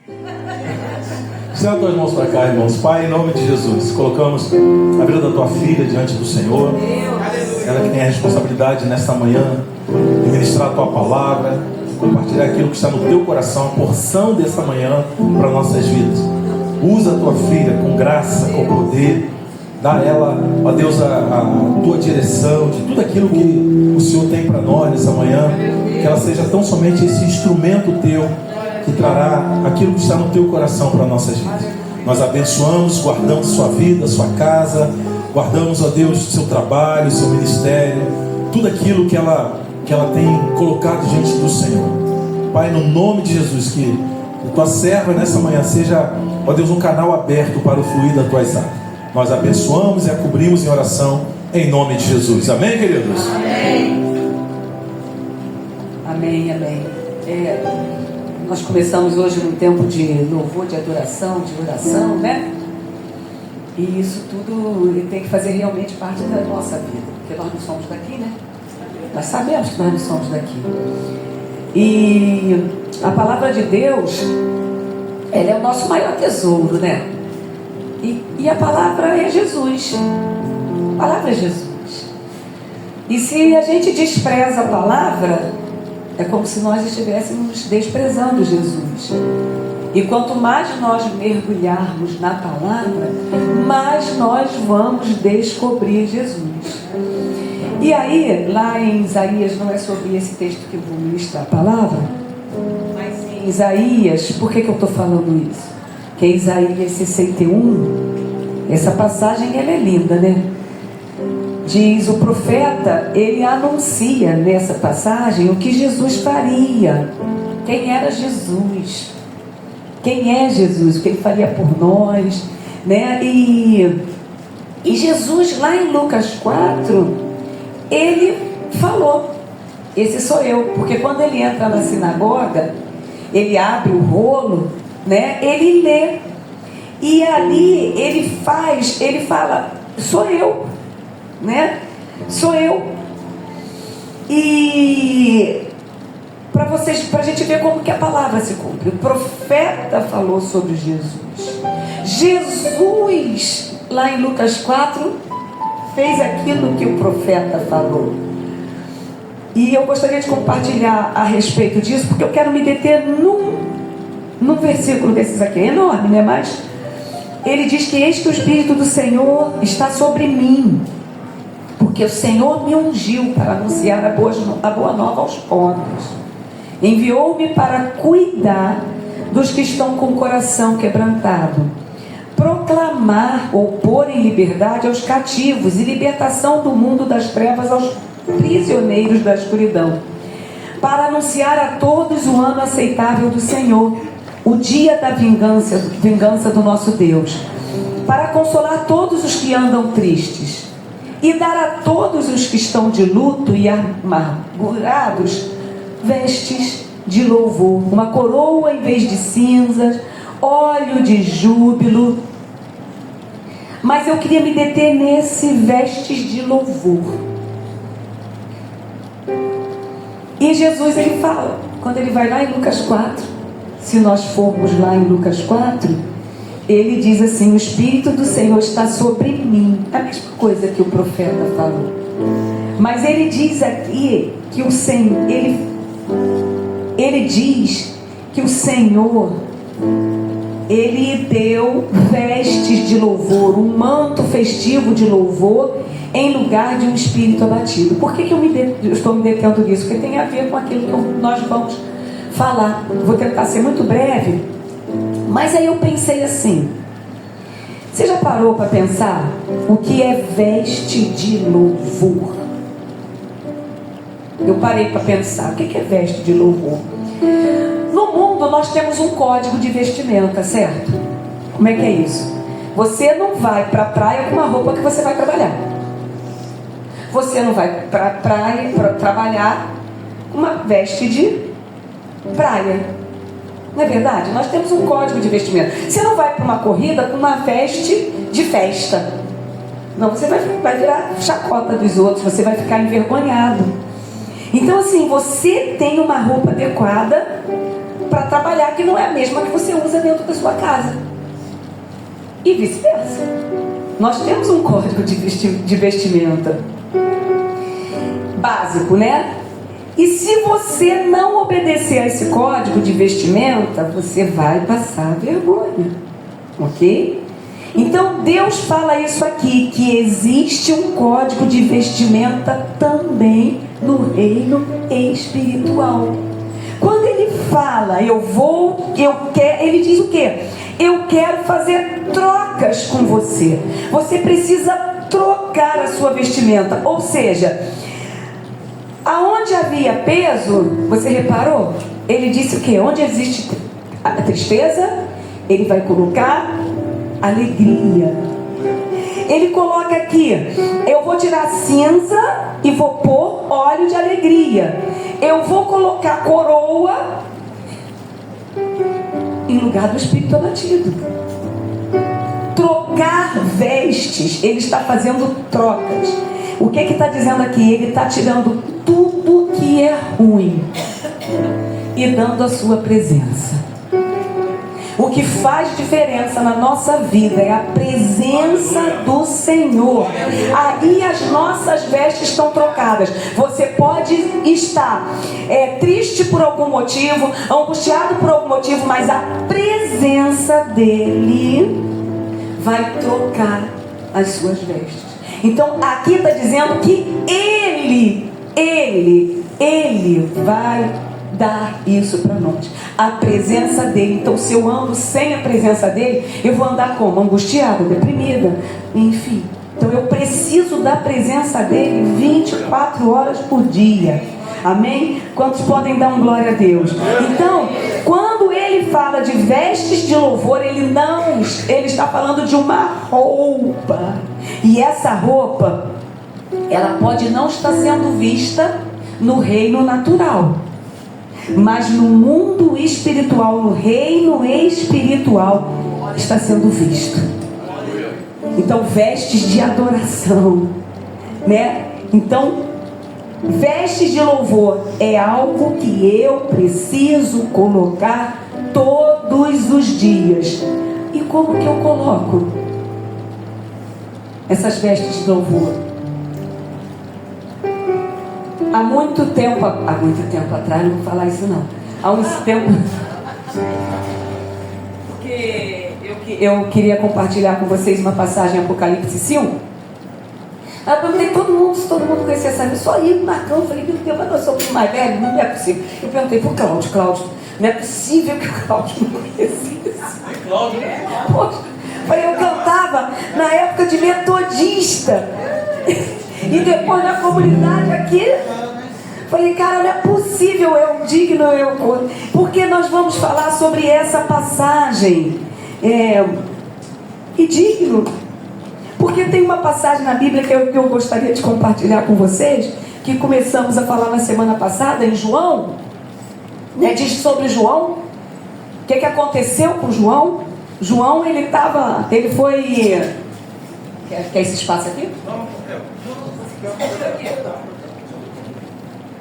Estenda as tuas mãos para cá, irmãos. Pai, em nome de Jesus, colocamos a vida da tua filha diante do Senhor. Ela que tem a responsabilidade nesta manhã de ministrar a tua palavra, compartilhar aquilo que está no teu coração, a porção dessa manhã para nossas vidas. Usa a tua filha com graça, com poder. Dá a ela, ó Deus, a tua direção de tudo aquilo que o Senhor tem para nós nessa manhã. Que ela seja tão somente esse instrumento teu que trará aquilo que está no teu coração para nossas vidas. Nós abençoamos, guardamos sua vida, sua casa, guardamos, ó Deus, seu trabalho, seu ministério, tudo aquilo que ela tem colocado diante do Senhor. Pai, no nome de Jesus, que a tua serva nessa manhã seja, ó Deus, um canal aberto para o fluir das tuas águas. Nós abençoamos e a cobrimos em oração em nome de Jesus. Amém, queridos? Amém. Amém, amém. Nós começamos hoje num tempo de louvor, de adoração, de oração, né? E isso tudo tem que fazer realmente parte da nossa vida, porque nós não somos daqui, né? Nós sabemos que nós não somos daqui. E a palavra de Deus, ela é o nosso maior tesouro, né? E a palavra é Jesus. A palavra é Jesus. E se a gente despreza a palavra, é como se nós estivéssemos desprezando Jesus. E quanto mais nós mergulharmos na palavra, mais nós vamos descobrir Jesus. E aí, lá em Isaías, não é sobre esse texto que eu vou ministrar a palavra, mas em Isaías, por que eu estou falando isso? Que é Isaías 61, essa passagem ela é linda, né? Diz o profeta, ele anuncia nessa passagem o que Jesus faria. Quem era Jesus? Quem é Jesus? O que ele faria por nós, né? E Jesus, lá em Lucas 4, ele falou: esse sou eu. Porque quando ele entra na sinagoga, ele abre o rolo, né? Ele lê. E ali ele fala: sou eu, né? Sou eu. E para a gente ver como que a palavra se cumpre. O profeta falou sobre Jesus. Jesus, lá em Lucas 4, fez aquilo que o profeta falou. E eu gostaria de compartilhar a respeito disso, porque eu quero me deter num versículo desses aqui. É enorme, né? Mas ele diz que eis que o Espírito do Senhor está sobre mim, porque o Senhor me ungiu para anunciar a boa nova aos pobres. Enviou-me para cuidar dos que estão com o coração quebrantado, proclamar ou pôr em liberdade aos cativos e libertação do mundo das trevas aos prisioneiros da escuridão, para anunciar a todos o ano aceitável do Senhor, o dia da vingança do nosso Deus, para consolar todos os que andam tristes e dar a todos os que estão de luto e amargurados vestes de louvor, uma coroa em vez de cinzas, óleo de júbilo. Mas eu queria me deter nesse vestes de louvor. E Jesus, ele fala, quando ele vai lá em Lucas 4, se nós formos lá em Lucas 4, ele diz assim: o Espírito do Senhor está sobre mim. A mesma coisa que o profeta falou. Mas ele diz aqui que o Senhor, ele diz que o Senhor, ele deu vestes de louvor, um manto festivo de louvor, em lugar de um espírito abatido. Por que eu estou me detendo nisso? Porque tem a ver com aquilo que nós vamos falar. Vou tentar ser muito breve, mas aí eu pensei assim: você já parou para pensar o que é veste de louvor? Eu parei para pensar, o que é veste de louvor? No mundo nós temos um código de vestimenta, certo? Como é que é isso? Você não vai para a praia com uma roupa que você vai trabalhar. Você não vai para a praia para trabalhar com uma veste de praia. Não é verdade? Nós temos um código de vestimenta. Você não vai para uma corrida com uma veste de festa. Não, você vai virar chacota dos outros, você vai ficar envergonhado. Então assim, você tem uma roupa adequada para trabalhar, que não é a mesma que você usa dentro da sua casa. E vice-versa. Nós temos um código de vestimenta básico, né? E se você não obedecer a esse código de vestimenta, você vai passar vergonha, ok? Então Deus fala isso aqui, que existe um código de vestimenta também no reino espiritual. Quando ele fala, ele diz o quê? Eu quero fazer trocas com você. Você precisa trocar a sua vestimenta. Ou seja, aonde havia peso, você reparou? Ele disse o quê? Onde existe a tristeza, ele vai colocar alegria. Ele coloca aqui: eu vou tirar cinza e vou pôr óleo de alegria. Eu vou colocar coroa em lugar do espírito abatido. Trocar vestes. Ele está fazendo trocas. O que está dizendo aqui? Ele está tirando tudo que é ruim e dando a sua presença. O que faz diferença na nossa vida é a presença do Senhor. Aí as nossas vestes estão trocadas. Você pode estar triste por algum motivo, angustiado por algum motivo, mas a presença dele vai trocar as suas vestes. Então aqui está dizendo que ele vai dar isso para nós, a presença dele. Então se eu ando sem a presença dele, eu vou andar como? Angustiada, deprimida, enfim. Então eu preciso da presença dele 24 horas por dia. Amém? Quantos podem dar um glória a Deus? Então, quando ele fala de vestes de louvor, ele está falando de uma roupa. E essa roupa, ela pode não estar sendo vista no reino natural, mas no mundo espiritual, no reino espiritual, está sendo visto. Então, vestes de adoração, né? Então, vestes de louvor é algo que eu preciso colocar todos os dias. E como que eu coloco essas vestes de louvor? Há muito tempo atrás, não vou falar isso não. Há uns tempos, porque eu queria compartilhar com vocês uma passagem em Apocalipse 5. Eu perguntei todo mundo conhecia essa pessoa. Aí Marcão, eu falei, meu Deus, mas nós somos mais velhos, não é possível. Eu perguntei pro Cláudio, não é possível que o Cláudio não conhecesse. Poxa, falei, eu cantava na época de metodista. E depois na comunidade aqui. Falei, cara, não é possível, porque nós vamos falar sobre essa passagem. E digno. Porque tem uma passagem na Bíblia que eu gostaria de compartilhar com vocês, que começamos a falar na semana passada, em João, né? Diz sobre João, o que aconteceu com João. João, ele foi... Quer esse espaço aqui?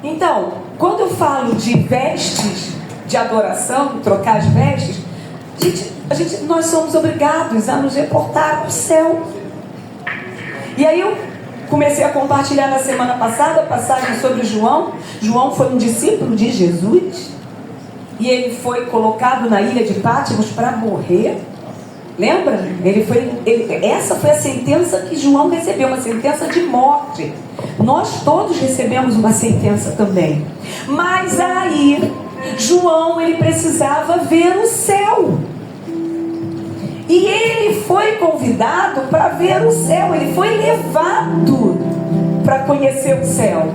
Então, quando eu falo de vestes de adoração, trocar as vestes, nós somos obrigados a nos reportar ao céu. E aí eu comecei a compartilhar na semana passada a passagem sobre João. João foi um discípulo de Jesus e ele foi colocado na ilha de Patmos para morrer. Lembra? Essa foi a sentença que João recebeu, uma sentença de morte. Nós todos recebemos uma sentença também. Mas aí, João, ele precisava ver o céu. E ele foi convidado para ver o céu. Ele foi levado para conhecer o céu.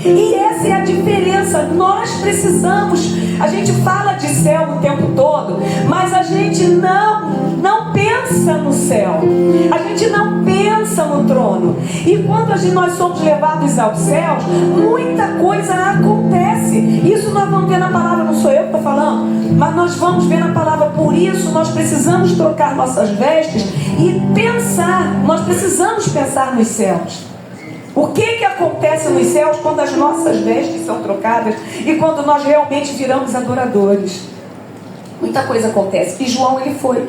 E essa é a diferença. Nós precisamos. A gente fala de céu o tempo todo, mas a gente não pensa no céu. A gente não pensa no trono. E quando nós somos levados aos céus, muita coisa acontece. Isso nós vamos ver na palavra. Não sou eu que estou falando, mas nós vamos ver na palavra. Por isso nós precisamos trocar nossas vestes e pensar. Nós precisamos pensar nos céus. O que acontece nos céus quando as nossas vestes são trocadas e quando nós realmente viramos adoradores? muita coisa acontece. E João, ele foi.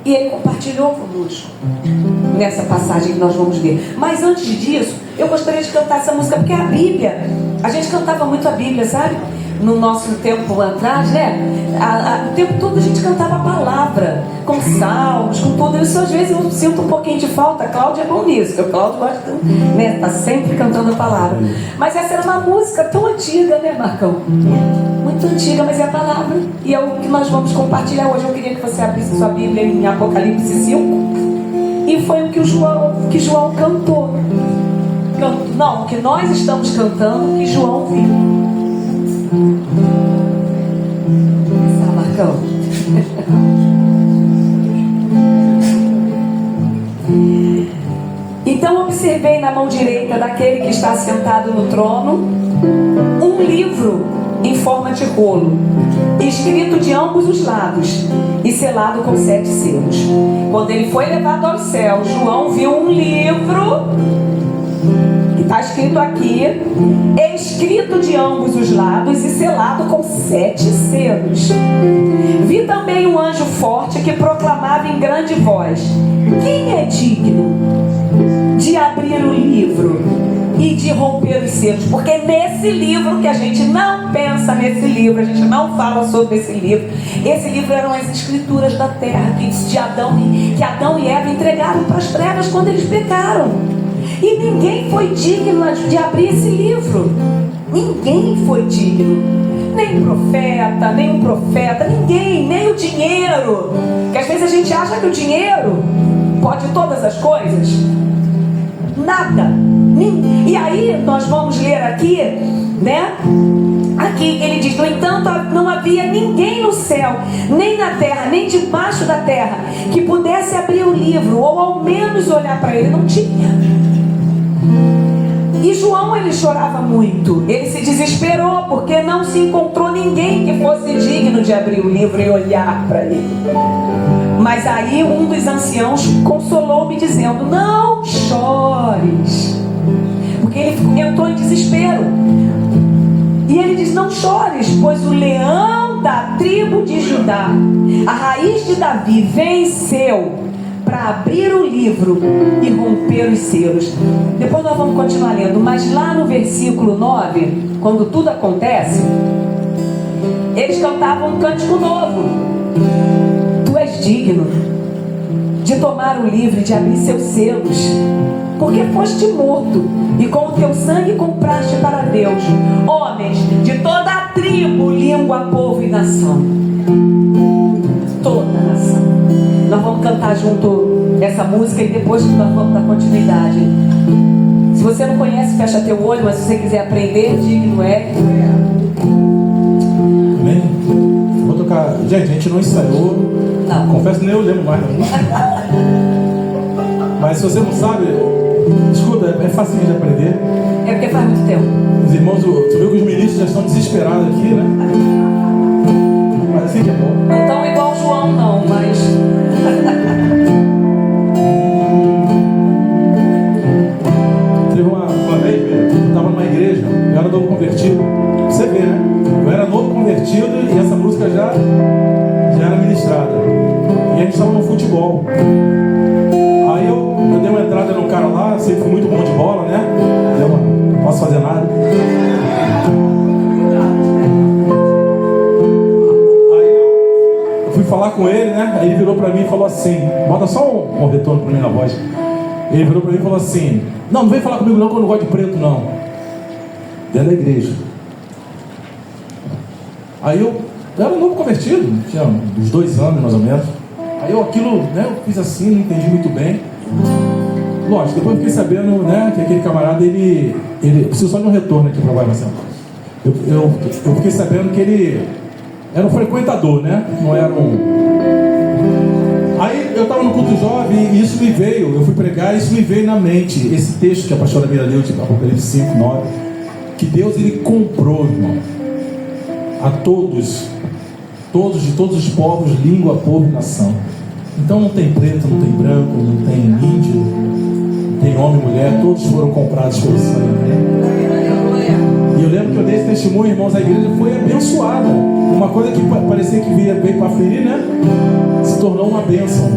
E ele compartilhou conosco nessa passagem que nós vamos ver. Mas antes disso, eu gostaria de cantar essa música, porque a Bíblia, a gente cantava muito a Bíblia, sabe? No nosso tempo atrás, né? O tempo todo a gente cantava a palavra, com salmos, com tudo isso. Às vezes eu sinto um pouquinho de falta. A Cláudia é bom nisso, porque o Cláudio gosta, né? Tá sempre cantando a palavra. Mas essa era uma música tão antiga, né, Marcão? Muito antiga, mas é a palavra. E é o que nós vamos compartilhar hoje. Eu queria que você abrisse sua Bíblia em Apocalipse 5. E foi o que João cantou. Não, o que nós estamos cantando, que João viu. Marcão. Então observei na mão direita daquele que está sentado no trono um livro em forma de rolo, escrito de ambos os lados e selado com 7 selos. Quando ele foi levado ao céu, João viu um livro que está escrito aqui, escrito de ambos os lados e selado com 7 selos. Vi também um anjo forte que proclamava em grande voz: quem é digno de abrir o livro e de romper os selos? Porque nesse livro, que a gente não pensa nesse livro, a gente não fala sobre esse livro. Esse livro eram as escrituras da terra que Adão e Eva entregaram para as trevas quando eles pecaram. E ninguém foi digno de abrir esse livro. Ninguém foi digno. Nem um profeta, ninguém, nem o dinheiro. Que às vezes a gente acha que o dinheiro pode todas as coisas. Nada. E aí nós vamos ler aqui, né? Aqui ele diz: no entanto, não havia ninguém no céu, nem na terra, nem debaixo da terra, que pudesse abrir o livro, ou ao menos olhar para ele. Não tinha. E João, ele chorava muito. Ele se desesperou porque não se encontrou ninguém que fosse digno de abrir o livro e olhar para ele. Mas aí um dos anciãos consolou-me dizendo: não chores. Porque ele entrou em desespero. E ele diz: não chores, pois o leão da tribo de Judá, a raiz de Davi, venceu para abrir o livro e romper os selos. Depois nós vamos continuar lendo, mas lá no versículo 9, quando tudo acontece, eles cantavam um cântico novo: tu és digno de tomar o livro e de abrir seus selos, porque foste morto e com o teu sangue compraste para Deus homens de toda a tribo, língua, povo e nação. Toda a nação. Nós vamos cantar junto essa música e depois nós vamos dar continuidade. Se você não conhece, fecha teu olho, mas se você quiser aprender, digno é. Amém? Vou tocar. Gente, a gente não ensaiou. Não. Confesso que nem eu lembro mais da música. Mas se você não sabe, escuta, é facinho de aprender. É porque faz muito tempo. Os irmãos, você viu que os ministros já estão desesperados aqui, né? Mas assim que é bom. Não tão igual o João, não, mas. Teve uma vez, eu estava numa igreja, eu era novo convertido. Você vê, né? Eu era novo convertido e essa música já era ministrada. E a gente estava no futebol. Aí eu dei uma entrada no cara lá, sempre fui muito bom de bola, né? Não posso fazer nada. Aí eu fui falar com ele, né? Aí ele virou pra mim e falou assim: bota só um retorno pra mim na voz. Ele virou pra mim e falou assim: não vem falar comigo não, que eu não gosto de preto não. Dentro da igreja. Aí eu era novo convertido, tinha uns 2 anos mais ou menos. Aí aquilo, né, eu fiz assim, não entendi muito bem. Lógico, depois eu fiquei sabendo, né, que aquele camarada, ele preciso só de um retorno aqui para Marcelo. Eu fiquei sabendo que ele era um frequentador, né, não era um... Aí eu estava no culto jovem e isso me veio, eu fui pregar e isso me veio na mente, esse texto que a pastora Mira leu, de Apocalipse 5, 9, que Deus, ele comprou, irmão, a todos de todos os povos, língua, povo e nação. Então não tem preto, não tem branco, não tem índio, não tem homem e mulher, todos foram comprados pelo sangue. E eu lembro que eu dei esse testemunho testemunho, irmãos, a igreja foi abençoada. Uma coisa que parecia que veio para ferir, né? Se tornou uma bênção.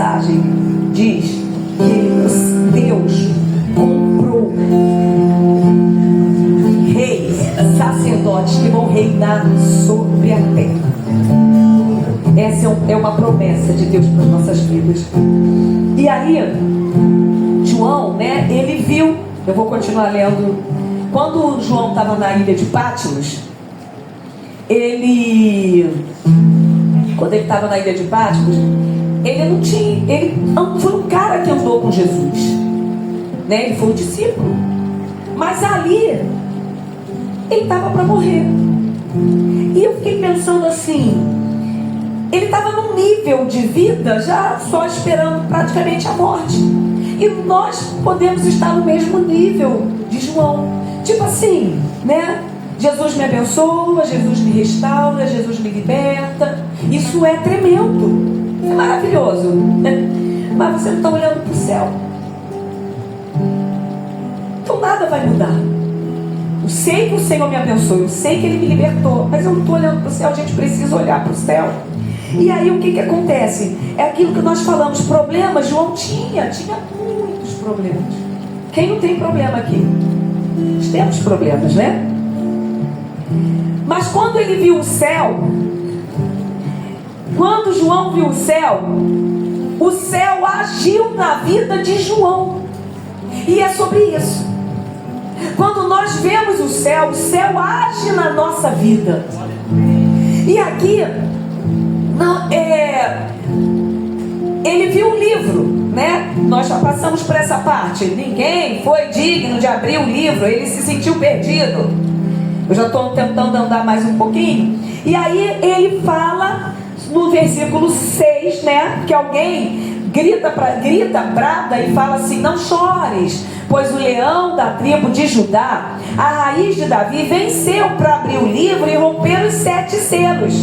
passagem diz que Deus comprou reis, sacerdotes que vão reinar sobre a terra. Essa é uma promessa de Deus para as nossas vidas. E aí, João, né, ele viu, eu vou continuar lendo. Quando João estava na ilha de Patmos, quando ele estava na ilha de Patmos, ele foi um cara que andou com Jesus, né? Ele foi um discípulo, mas ali ele estava para morrer. E eu fiquei pensando assim, ele estava num nível de vida já só esperando praticamente a morte, e nós podemos estar no mesmo nível de João, tipo assim, né? Jesus me abençoa, Jesus me restaura, Jesus me liberta. Isso é tremendo, é maravilhoso, né? Mas você não está olhando para o céu, então nada vai mudar. Eu sei que o Senhor me abençoou, eu sei que Ele me libertou, mas eu não estou olhando para o céu. A gente precisa olhar para o céu. E aí o que acontece? É aquilo que nós falamos, problemas. João tinha muitos problemas. Quem não tem problema aqui? Nós temos problemas, né? Mas quando ele viu o céu, quando João viu o céu agiu na vida de João. E é sobre isso. Quando nós vemos o céu age na nossa vida. E aqui ele viu um livro, né? Nós já passamos por essa parte. Ninguém foi digno de abrir o livro, ele se sentiu perdido. Eu já estou tentando andar mais um pouquinho. E aí ele fala no versículo 6, né? Que alguém grita, brada e fala assim: não chores, pois o leão da tribo de Judá, a raiz de Davi, venceu para abrir o livro e romper os 7 selos.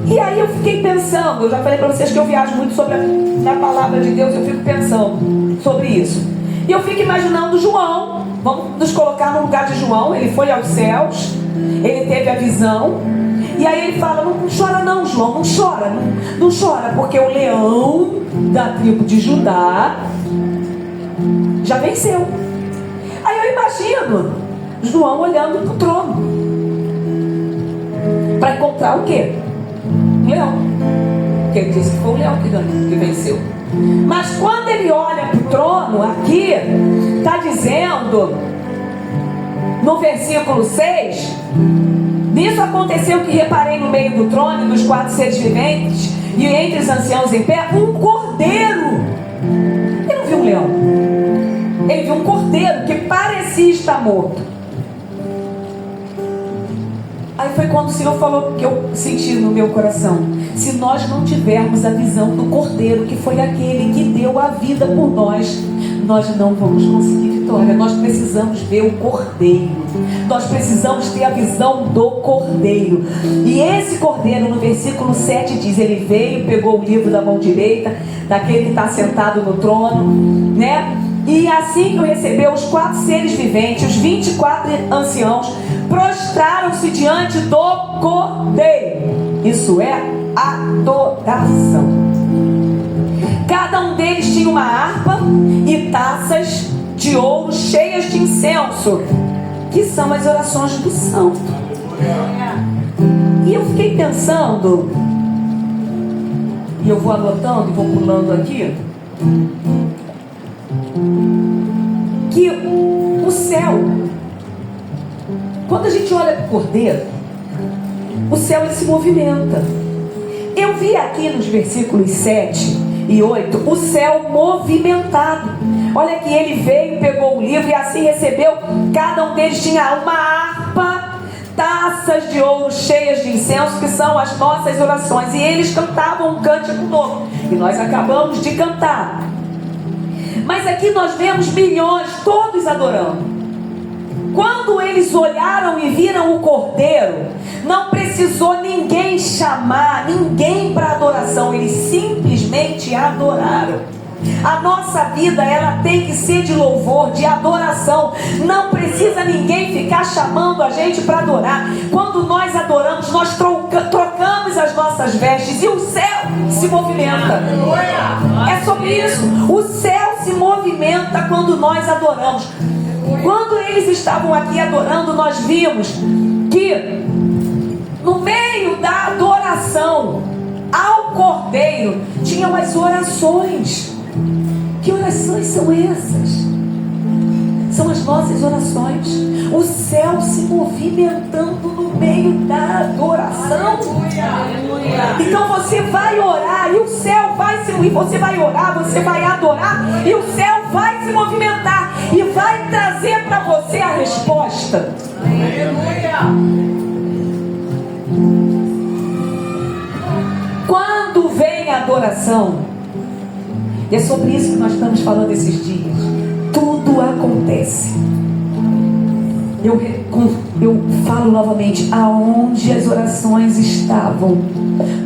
E aí eu fiquei pensando, eu já falei para vocês que eu viajo muito sobre a palavra de Deus, eu fico pensando sobre isso. E eu fico imaginando João. Vamos nos colocar no lugar de João. Ele foi aos céus, ele teve a visão, e aí ele fala: não chora não, João, não chora, não chora, porque o leão da tribo de Judá já venceu. Aí eu imagino João olhando para o trono para encontrar o quê? Um leão. Porque ele disse que foi o leão que venceu. Mas quando ele olha para o trono, aqui está dizendo no versículo 6: nisso aconteceu que reparei no meio do trono e dos 4 seres viventes, e entre os anciãos em pé, um cordeiro. Ele não viu um leão, ele viu um cordeiro que parecia estar morto. Aí foi quando o Senhor falou, que eu senti no meu coração: se nós não tivermos a visão do cordeiro, que foi aquele que deu a vida por nós, nós não vamos conseguir vitória. Nós precisamos ver o cordeiro, nós precisamos ter a visão do cordeiro. E esse cordeiro, no versículo 7 diz: ele veio, pegou o livro da mão direita daquele que está sentado no trono, né? E assim que o recebeu, os 4 seres viventes, os 24 anciãos, prostraram-se diante do cordeiro. Isso é adoração. Cada um deles tinha uma harpa e taças de ouro cheias de incenso, que são as orações do santo. E eu fiquei pensando, e eu vou anotando e vou pulando aqui, que o céu, quando a gente olha para o cordeiro, o céu ele se movimenta. Eu vi aqui nos versículos 7 e 8 o céu movimentado. Olha que ele veio, pegou o livro e assim recebeu. Cada um deles tinha uma harpa, taças de ouro cheias de incenso, que são as nossas orações. E eles cantavam um cântico novo, e nós acabamos de cantar. Mas aqui nós vemos milhões, todos adorando. Quando eles olharam e viram o cordeiro, não precisou ninguém chamar ninguém para adoração, eles simplesmente adoraram. A nossa vida, ela tem que ser de louvor, de adoração. Não precisa ninguém ficar chamando a gente para adorar. Quando nós adoramos, nós trocamos as nossas vestes e o céu se movimenta. É sobre isso. O céu se movimenta quando nós adoramos. Quando eles estavam aqui adorando, nós vimos que no meio da adoração ao cordeiro tinham as orações. Que orações são essas? São as nossas orações. O céu se movimentando no meio da Então você vai orar e o céu vai se mover. Você vai orar, você vai adorar e o céu vai se movimentar e vai trazer para você a resposta. Quando vem a adoração, e é sobre isso que nós estamos falando esses dias, tudo acontece. Eu falo novamente, aonde as orações estavam?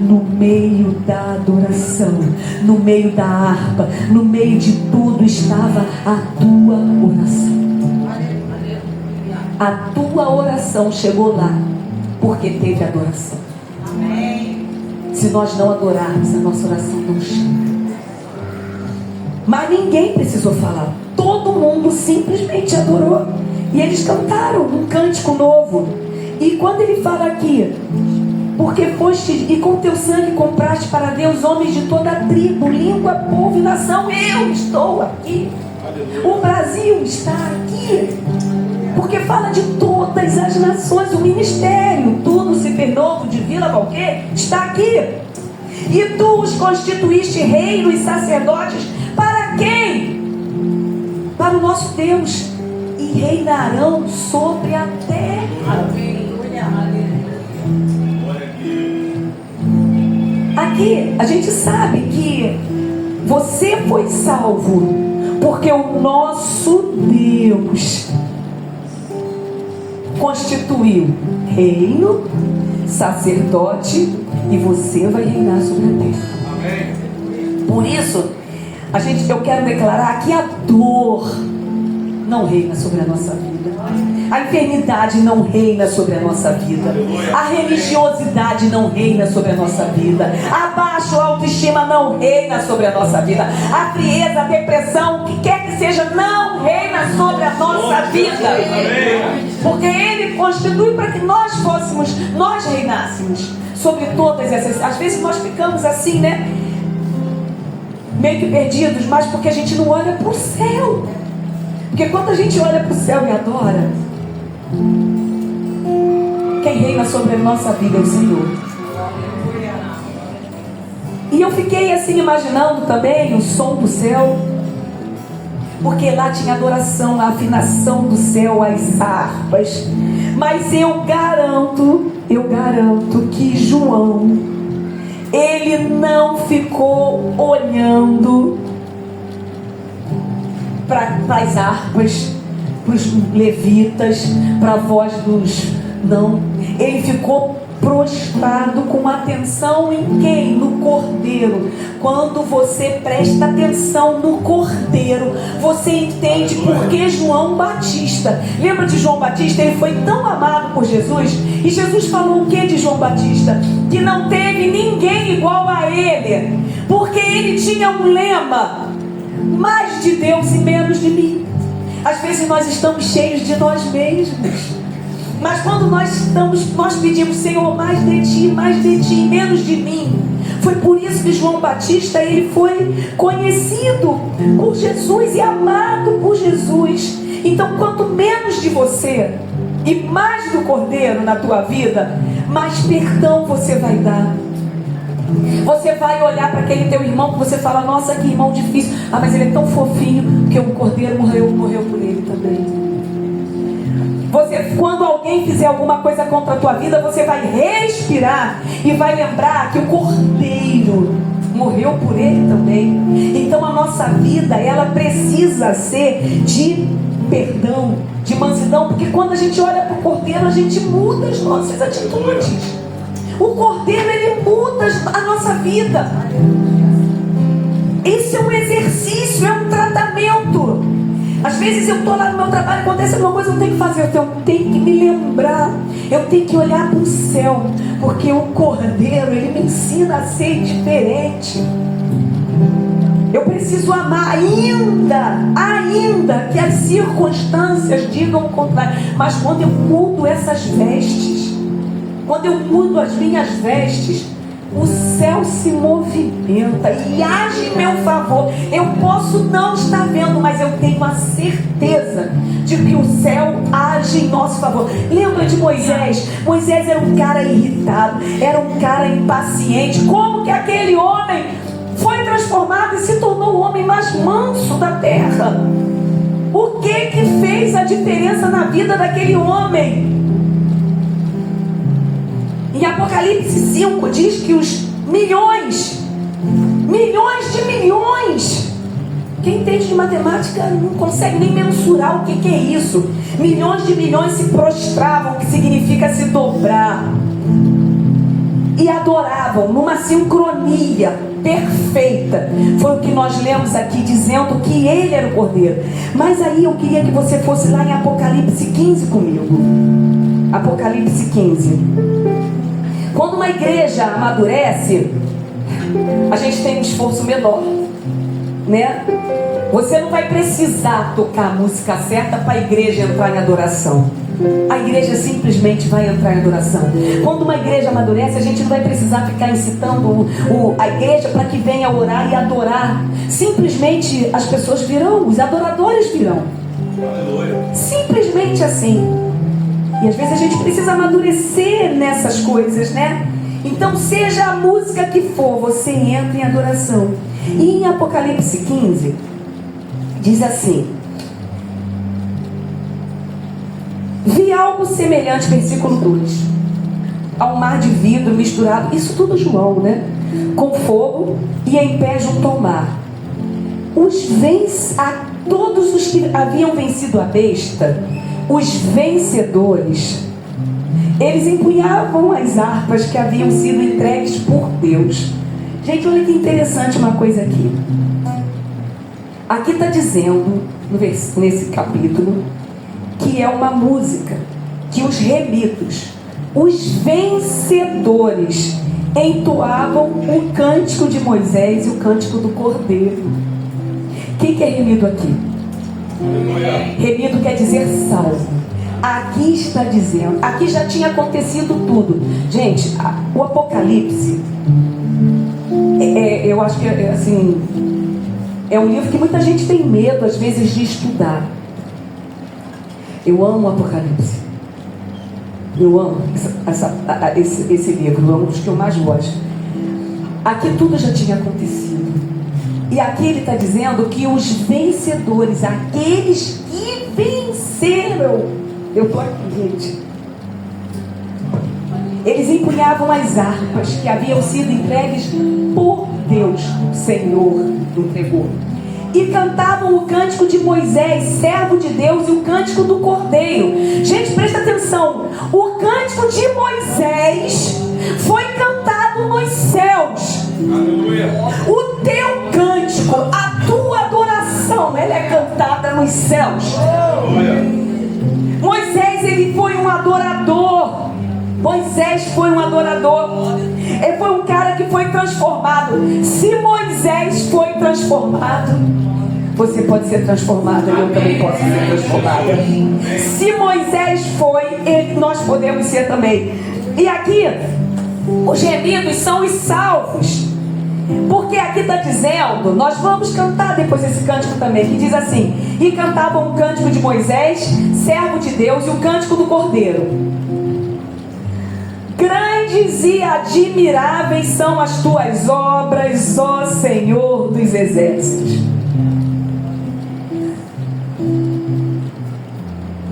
No meio da adoração, no meio da harpa, no meio de tudo estava a tua oração. A tua oração chegou lá porque teve adoração. Se nós não adorarmos, a nossa oração não chega. Mas ninguém precisou falar, todo mundo simplesmente adorou. E eles cantaram um cântico novo. E quando ele fala aqui, porque foste e com teu sangue compraste para Deus homens de toda a tribo, língua, povo e nação. Eu estou aqui. O Brasil está aqui. Porque fala de todas as nações. O ministério, tudo se fez novo, de Vila qualquer, está aqui. E tu os constituíste reino e sacerdotes. Para quem? Para o nosso Deus. E reinarão sobre a terra. Aqui a gente sabe que você foi salvo porque o nosso Deus constituiu reino, sacerdote, e você vai reinar sobre a terra. Por isso, eu quero declarar que a dor não reina sobre a nossa vida, a enfermidade não reina sobre a nossa vida, a religiosidade não reina sobre a nossa vida, a baixa autoestima não reina sobre a nossa vida, a frieza, a depressão, o que quer que seja, não reina sobre a nossa vida, porque Ele constitui para que nós reinássemos sobre todas essas. Às vezes nós ficamos assim, né, meio que perdidos, mas porque a gente não olha para o céu. Porque quando a gente olha para o céu e adora, quem reina sobre a nossa vida é o Senhor. E eu fiquei assim imaginando também o som do céu, porque lá tinha adoração, a afinação do céu, as harpas. Mas eu garanto que João, ele não ficou olhando para as harpas, para os levitas, para a voz dos... Não, ele ficou prostrado com atenção em quem? No Cordeiro. Quando você presta atenção no Cordeiro, você entende por que João Batista. Lembra de João Batista? Ele foi tão amado por Jesus. E Jesus falou o que de João Batista? Que não teve ninguém igual a ele, porque ele tinha um lema: mais de Deus e menos de mim. Às vezes nós estamos cheios de nós mesmos, mas quando nós pedimos, Senhor, mais de ti, menos de mim. Foi por isso que João Batista, ele foi conhecido por Jesus e amado por Jesus. Então, quanto menos de você e mais do Cordeiro na tua vida, mais perdão você vai dar. Você vai olhar para aquele teu irmão que você fala: nossa, que irmão difícil. Ah, mas ele é tão fofinho, porque o Cordeiro morreu por ele também. Quando alguém fizer alguma coisa contra a tua vida, você vai respirar e vai lembrar que o Cordeiro morreu por ele também. Então a nossa vida, ela precisa ser de perdão, de mansidão, porque quando a gente olha para o Cordeiro, a gente muda as nossas atitudes. O Cordeiro, ele muda a nossa vida. Esse é um exercício, é um tratamento. Às vezes eu estou lá no meu trabalho, acontece alguma coisa, eu tenho que fazer, eu tenho que me lembrar, eu tenho que olhar para o céu, porque o Cordeiro, ele me ensina a ser diferente. Eu preciso amar, ainda que as circunstâncias digam o contrário. Mas quando eu mudo essas vestes, quando eu mudo as minhas vestes, o céu se movimenta e age em meu favor. Eu posso não estar vendo, mas eu tenho a certeza de que o céu age em nosso favor. Lembra de Moisés? Moisés era um cara irritado, era um cara impaciente. Como que aquele homem foi transformado e se tornou o homem mais manso da terra? O que fez a diferença na vida daquele homem? Em Apocalipse 5 diz que os milhões de milhões, quem entende de matemática não consegue nem mensurar o que é isso. Milhões de milhões se prostravam, que significa se dobrar, e adoravam numa sincronia perfeita. Foi o que nós lemos aqui, dizendo que ele era o Cordeiro. Mas aí eu queria que você fosse lá em Apocalipse 15 comigo. Apocalipse 15. Quando uma igreja amadurece, a gente tem um esforço menor, né? Você não vai precisar tocar a música certa para a igreja entrar em adoração. A igreja simplesmente vai entrar em adoração. Quando uma igreja amadurece, a gente não vai precisar ficar incitando a igreja para que venha orar e adorar. Simplesmente as pessoas virão, os adoradores virão. Simplesmente assim. E às vezes a gente precisa amadurecer nessas coisas, né? Então, seja a música que for, você entra em adoração. E em Apocalipse 15 diz assim: vi algo semelhante, versículo 2, ao mar de vidro misturado, isso tudo João, né? Com fogo, e em pé junto ao mar. A todos os que haviam vencido a besta, os vencedores, eles empunhavam as harpas que haviam sido entregues por Deus. Gente, olha que interessante uma coisa aqui. Aqui está dizendo, nesse capítulo, que é uma música que os remidos, os vencedores, entoavam o cântico de Moisés e o cântico do Cordeiro. Quem que é remido aqui? Remido quer dizer salvo. Aqui está dizendo, aqui já tinha acontecido tudo. Gente, o Apocalipse, eu acho que assim, é um livro que muita gente tem medo às vezes de estudar. Eu amo o Apocalipse. Eu amo esse livro, eu amo os que eu mais gosto. Aqui tudo já tinha acontecido. E aqui ele está dizendo que os vencedores, aqueles que venceram, eu estou aqui, gente, eles empunhavam as harpas que haviam sido entregues por Deus, o Senhor entregou, e cantavam o cântico de Moisés, servo de Deus, e o cântico do Cordeiro. Gente, presta atenção, o cântico de Moisés foi cantado nos céus. Aleluia. O teu cântico, a tua adoração, ela é cantada nos céus. Aleluia. Moisés, ele foi um adorador. Moisés foi um adorador. Ele foi um cara que foi transformado. Se Moisés foi transformado, você pode ser transformado. Eu também posso ser transformada. Se Moisés foi, nós podemos ser também. E aqui, os gemidos são os salvos. Porque aqui está dizendo, nós vamos cantar depois esse cântico também, que diz assim: e cantavam o cântico de Moisés, servo de Deus, e o cântico do Cordeiro. Grandes e admiráveis são as tuas obras, ó Senhor dos exércitos.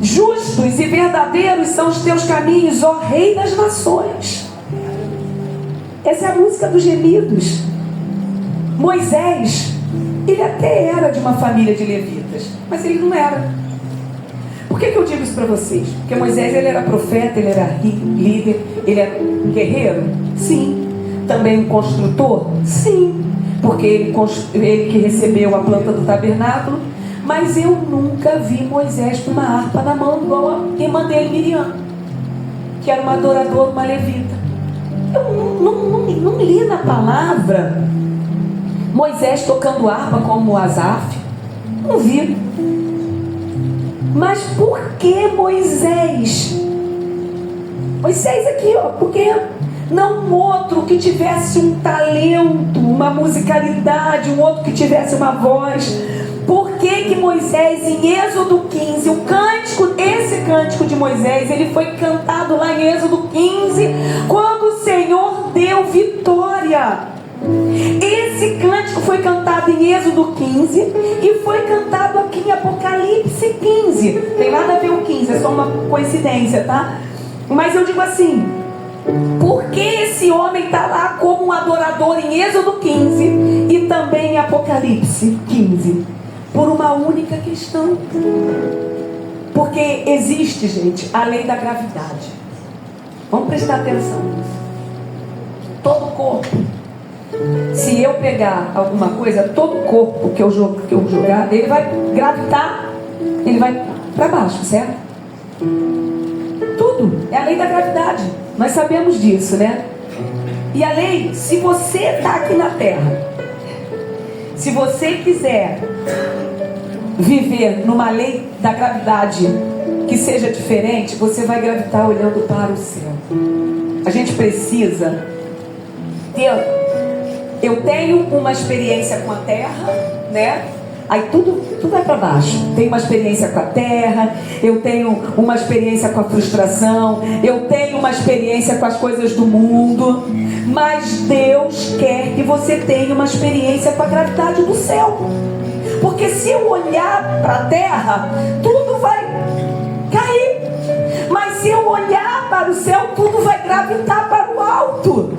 Justos e verdadeiros são os teus caminhos, ó Rei das nações. Essa é a música dos gemidos. Moisés, ele até era de uma família de levitas, mas ele não era. Por que eu digo isso para vocês? Porque Moisés, ele era profeta, ele era líder, ele era guerreiro? Sim. Também um construtor? Sim. Porque ele que recebeu a planta do tabernáculo. Mas eu nunca vi Moisés com uma harpa na mão, igual a irmã dele, Miriam, que era uma adoradora, uma levita. Eu não li na palavra Moisés tocando harpa como Asaf. Não vi. Mas por que Moisés? Moisés aqui, ó, porque não um outro que tivesse um talento, uma musicalidade, um outro que tivesse uma voz. Por que Moisés, em Êxodo 15, esse cântico de Moisés, ele foi cantado lá em Êxodo 15, quando o Senhor deu vitória? Esse cântico foi cantado em Êxodo 15 e foi cantado aqui em Apocalipse 15. Tem nada a ver o 15, é só uma coincidência, tá? Mas eu digo assim, por que esse homem está lá como um adorador em Êxodo 15 e também em Apocalipse 15? Por uma única questão. Porque existe, gente, a lei da gravidade. Vamos prestar atenção. Todo corpo, se eu pegar alguma coisa, todo corpo que eu jogar, ele vai gravitar, ele vai para baixo, certo? Tudo é a lei da gravidade. Nós sabemos disso, né? E a lei, se você está aqui na Terra, se você quiser viver numa lei da gravidade que seja diferente, você vai gravitar olhando para o céu. A gente precisa ter. Eu tenho uma experiência com a terra, né? Aí tudo vai para baixo. Tenho uma experiência com a terra, eu tenho uma experiência com a frustração, eu tenho uma experiência com as coisas do mundo. Mas Deus quer que você tenha uma experiência com a gravidade do céu. Porque se eu olhar para a terra, tudo vai cair. Mas se eu olhar para o céu, tudo vai gravitar para o alto.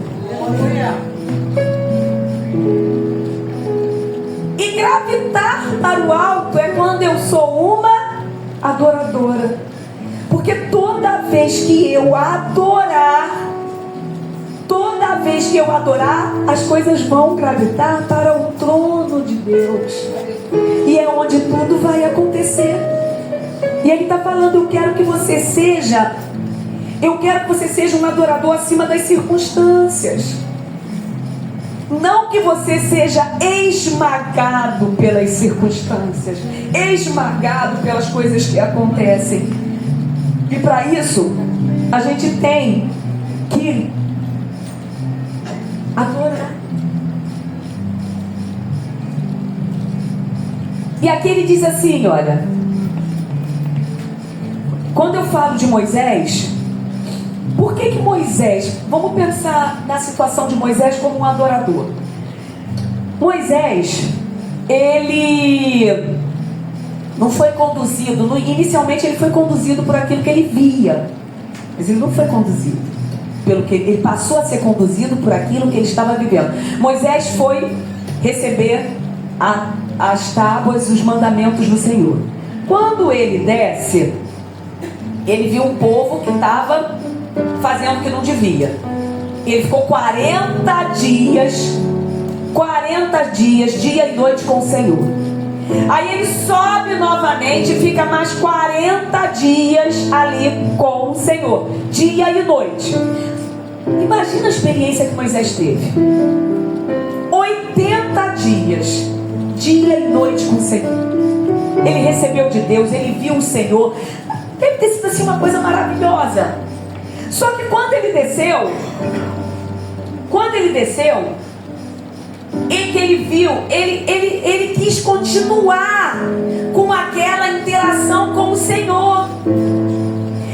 E gravitar para o alto é quando eu sou uma adoradora. Porque toda vez que eu adorar, as coisas vão gravitar para o trono de Deus. E é onde tudo vai acontecer. E ele está falando, eu quero que você seja um adorador acima das circunstâncias. Não que você seja esmagado pelas circunstâncias, esmagado pelas coisas que acontecem. E para isso, a gente tem que adorar. E aqui ele diz assim, olha, quando eu falo de Moisés, por que Moisés, vamos pensar na situação de Moisés como um adorador. Moisés, ele não foi conduzido, inicialmente ele foi conduzido por aquilo que ele via, mas ele não foi conduzido pelo que ele passou a ser conduzido por aquilo que ele estava vivendo. Moisés foi receber as tábuas, os mandamentos do Senhor. Quando ele desce, ele viu um povo que estava fazendo o que não devia. Ele ficou 40 dias, dia e noite com o Senhor. Aí ele sobe novamente e fica mais 40 dias ali com o Senhor, dia e noite. Imagina a experiência que Moisés teve. 80 dias, dia e noite com o Senhor. Ele recebeu de Deus, ele viu o Senhor. Deve ter sido assim uma coisa maravilhosa. Só que quando ele desceu, e que ele viu, ele quis continuar com aquela interação com o Senhor.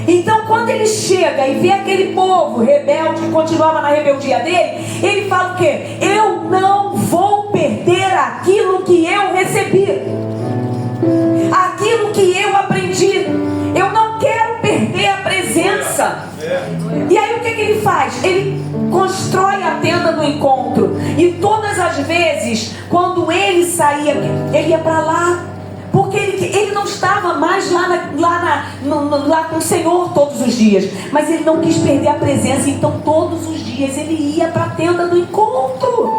Então quando ele chega e vê aquele povo rebelde que continuava na rebeldia dele, ele fala o quê? Eu não vou perder aquilo que eu recebi, aquilo que eu aprendi. Eu não quero perder a presença. E aí o que ele faz? Ele constrói a tenda do encontro. E todas as vezes, quando ele saía, ele ia para lá. Porque ele não estava mais lá com o Senhor todos os dias. Mas ele não quis perder a presença. Então todos os dias ele ia para a tenda do encontro.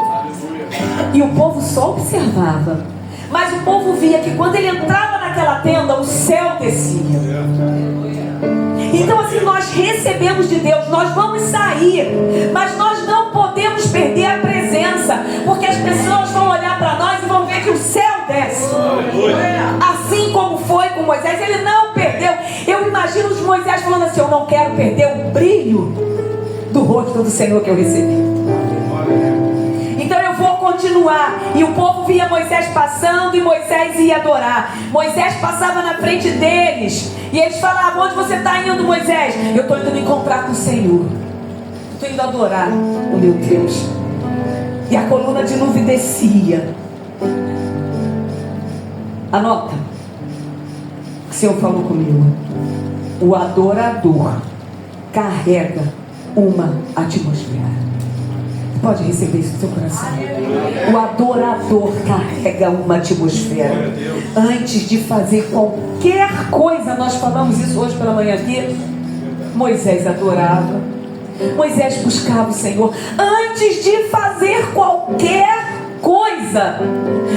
E o povo só observava. Mas o povo via que quando ele entrava naquela tenda, o céu descia. Então assim, nós recebemos de Deus, nós vamos sair, mas nós não podemos perder a presença, porque as pessoas vão olhar para nós e vão ver que o céu desce. Assim como foi com Moisés, ele não perdeu. Eu imagino os Moisés falando assim, eu não quero perder o brilho do rosto do Senhor que eu recebi. Então eu vou continuar. E o povo via Moisés passando e Moisés ia adorar. Moisés passava na frente deles e eles falavam: onde você está indo, Moisés? Eu estou indo me encontrar com o Senhor, estou indo adorar o meu Deus. E a coluna de nuvem descia. Anota. O Senhor falou comigo: o adorador carrega uma atmosfera. Pode receber isso no seu coração. O adorador carrega uma atmosfera. Antes de fazer qualquer coisa, nós falamos isso hoje pela manhã aqui, Moisés adorava, Moisés buscava o Senhor. Antes de fazer qualquer coisa,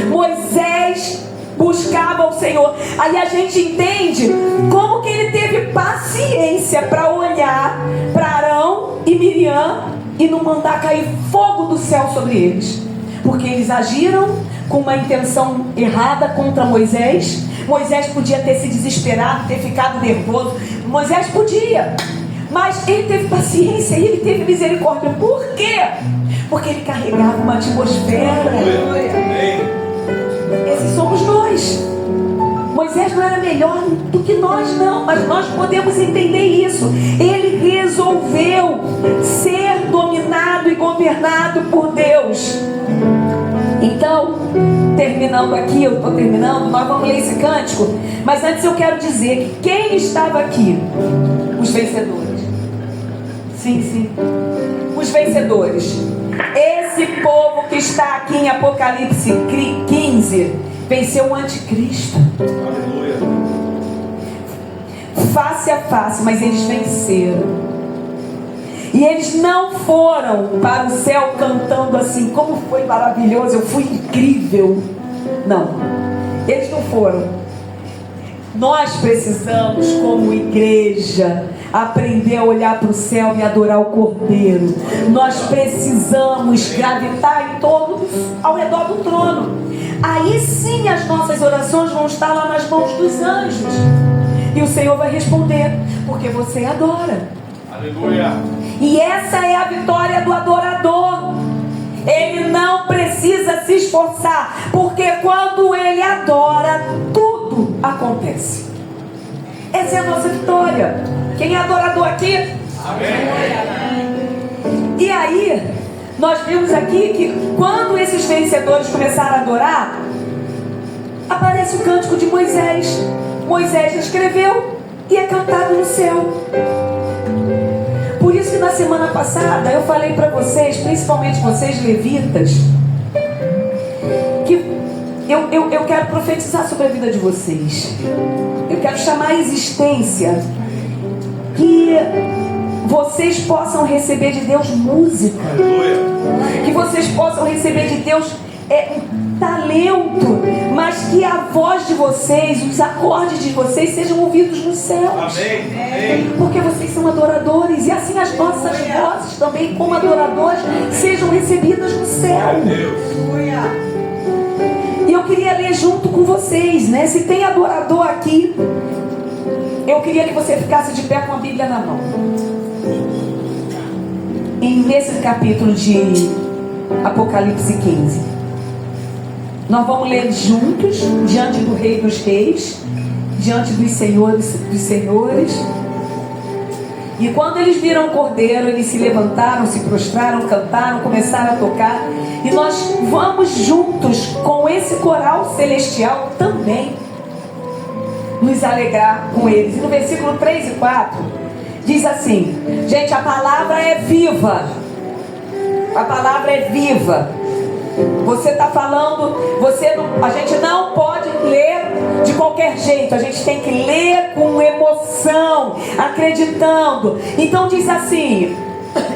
Moisés buscava o Senhor. Aí a gente entende como que ele teve paciência para olhar para Arão e Miriam e não mandar cair fogo do céu sobre eles, porque eles agiram com uma intenção errada contra Moisés. Moisés podia ter se desesperado, ter ficado nervoso. Moisés podia, mas ele teve paciência e ele teve misericórdia. Por quê? Porque ele carregava uma atmosfera. Esses somos nós. Moisés não era melhor do que nós, não, mas nós podemos entender isso. Ele resolveu ser dominado e governado por Deus. Então, terminando aqui, eu estou terminando, nós vamos ler esse cântico. Mas antes eu quero dizer que quem estava aqui? Os vencedores. Sim, sim. Os vencedores. Esse povo que está aqui em Apocalipse 15 venceu o anticristo. Aleluia. Face a face, mas eles venceram. E eles não foram para o céu cantando assim: como foi maravilhoso, eu fui incrível. Não, eles não foram. Nós precisamos, como igreja, aprender a olhar para o céu e adorar o Cordeiro. Nós precisamos gravitar em torno, ao redor do trono. Aí sim as nossas orações vão estar lá nas mãos dos anjos. E o Senhor vai responder, porque você adora. Aleluia. E essa é a vitória do adorador. Ele não precisa se esforçar, porque quando ele adora, tudo acontece. Essa é a nossa vitória. Quem é adorador aqui? Amém. E aí, nós vimos aqui que quando esses vencedores começaram a adorar, aparece o cântico de Moisés. Moisés escreveu e é cantado no céu. Por isso que na semana passada eu falei para vocês, principalmente vocês levitas, que eu quero profetizar sobre a vida de vocês. Eu quero chamar a existência que vocês possam receber de Deus música, que vocês possam receber de Deus talento, mas que a voz de vocês, os acordes de vocês sejam ouvidos nos céus. Amém. Porque vocês são adoradores, e assim as nossas vozes também, como adoradores, sejam recebidas no céu. E eu queria ler junto com vocês, né? Se tem adorador aqui, eu queria que você ficasse de pé com a Bíblia na mão. Nesse capítulo de Apocalipse 15, nós vamos ler juntos, diante do Rei dos Reis, diante dos Senhores dos Senhores. E quando eles viram o Cordeiro, eles se levantaram, se prostraram, cantaram, começaram a tocar. E nós vamos juntos com esse coral celestial também nos alegrar com eles. E no versículo 3 e 4 diz assim: gente, a palavra é viva. A palavra é viva. Você está falando, a gente não pode ler de qualquer jeito. A gente tem que ler com emoção, acreditando. Então diz assim: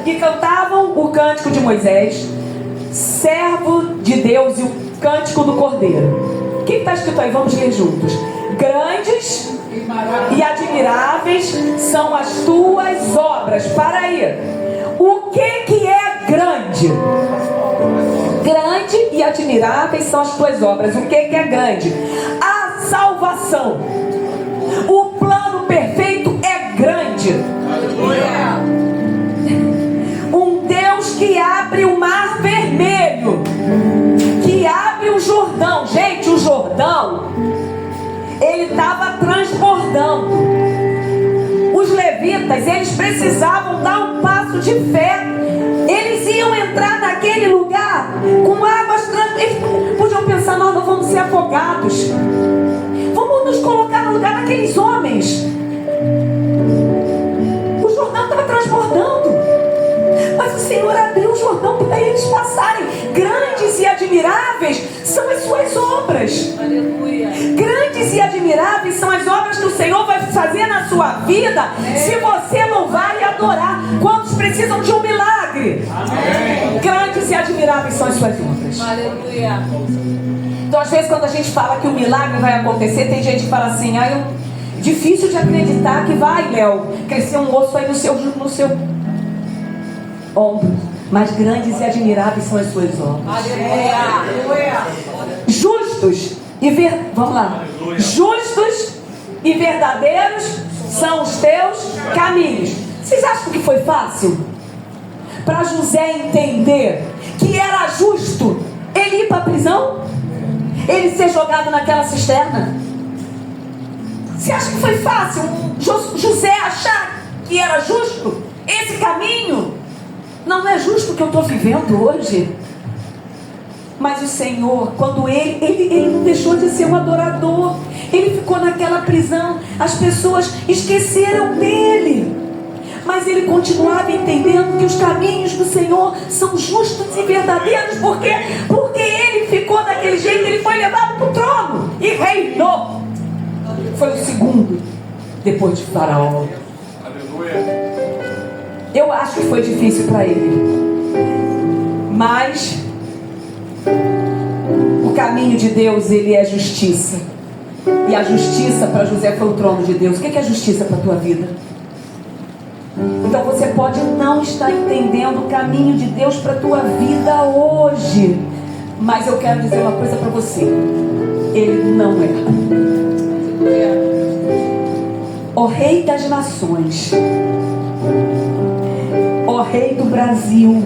que cantavam o cântico de Moisés, servo de Deus, e o cântico do Cordeiro. O que está escrito aí? Vamos ler juntos. Grandes e admiráveis são as tuas obras. Para aí. O que é grande? Grande e admiráveis são as tuas obras. O que é grande? A salvação. O plano perfeito é grande. de fé. Eles iam entrar naquele lugar com águas tranquilas. Eles podiam pensar: nós não vamos ser afogados. Vamos nos colocar no lugar daqueles homens. O Jordão estava transbordando, mas o Senhor abriu o Jordão para eles passarem. Grandes e admiráveis são as suas obras. Aleluia. Grandes e admiráveis são as obras que o Senhor vai fazer na sua vida, se você louvar e adorar. Quantos precisam de um milagre? Amém. Grandes e admiráveis são as suas obras. Aleluia. Então, às vezes, quando a gente fala que o milagre vai acontecer, tem gente que fala assim: difícil de acreditar que vai, Léo, crescer um osso aí no seu ombro. Mas grandes e admiráveis são as suas obras. Aleluia. Justos e vamos lá. Aleluia. Justos e verdadeiros são os teus caminhos. Vocês acham que foi fácil para José entender que era justo ele ir para a prisão? Ele ser jogado naquela cisterna? Você acha que foi fácil José achar que era justo esse caminho? Não é justo o que eu estou vivendo hoje. Mas o Senhor, quando ele não deixou de ser um adorador. Ele ficou naquela prisão. As pessoas esqueceram dele. Mas ele continuava entendendo que os caminhos do Senhor são justos e verdadeiros. Por quê? Porque ele ficou daquele jeito. Ele foi levado para o trono e reinou. Foi o segundo depois de Faraó. Aleluia. Eu acho que foi difícil para ele. Mas o caminho de Deus, ele é justiça. E a justiça para José foi o trono de Deus. O que é justiça para a tua vida? Então você pode não estar entendendo o caminho de Deus para a tua vida hoje. Mas eu quero dizer uma coisa para você: ele não erra. Ó Rei das Nações, ó Rei do Brasil.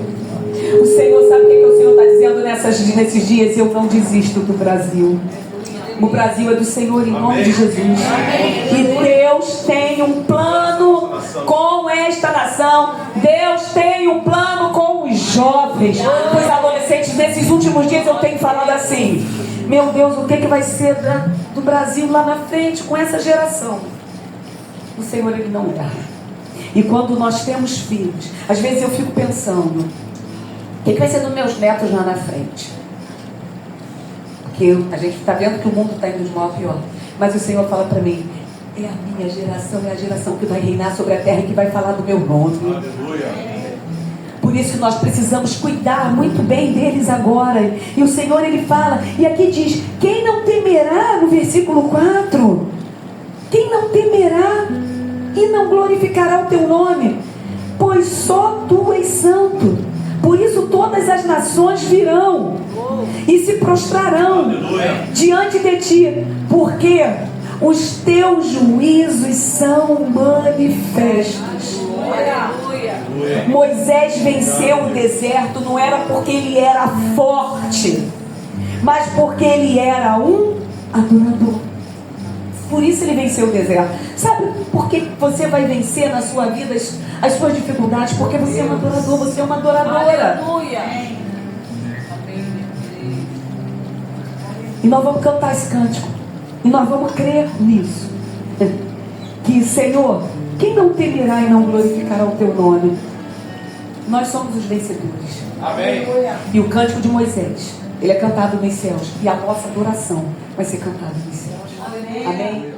O Senhor sabe o que o Senhor está dizendo nesses dias? Eu não desisto do Brasil. O Brasil é do Senhor, em nome de Jesus. E Deus tem um plano com esta nação. Deus tem um plano com os jovens, com os adolescentes. Nesses últimos dias eu tenho falado assim: meu Deus, o que vai ser do Brasil lá na frente com essa geração? O Senhor, ele não erra. E quando nós temos filhos, às vezes eu fico pensando: o que vai ser dos meus netos lá na frente? Porque a gente está vendo que o mundo está indo de mal a pior. Mas o Senhor fala para mim: é a minha geração, é a geração que vai reinar sobre a terra e que vai falar do meu nome. Aleluia. Por isso que nós precisamos cuidar muito bem deles agora. E o Senhor, ele fala, e aqui diz: quem não temerá, no versículo 4, quem não temerá e não glorificará o teu nome? Pois só tu és santo. Por isso todas as nações virão e se prostrarão diante de ti, porque os teus juízos são manifestos. Moisés venceu o deserto não era porque ele era forte, mas porque ele era um adorador. Por isso ele venceu o deserto. Sabe por que você vai vencer na sua vida as suas dificuldades? Porque você é um adorador, você é uma adoradora. Aleluia. E nós vamos cantar esse cântico. E nós vamos crer nisso. Que, Senhor, quem não temerá e não glorificará o teu nome? Nós somos os vencedores. Amém. E o cântico de Moisés, ele é cantado nos céus. E a nossa adoração vai ser cantada nos céus. Amém.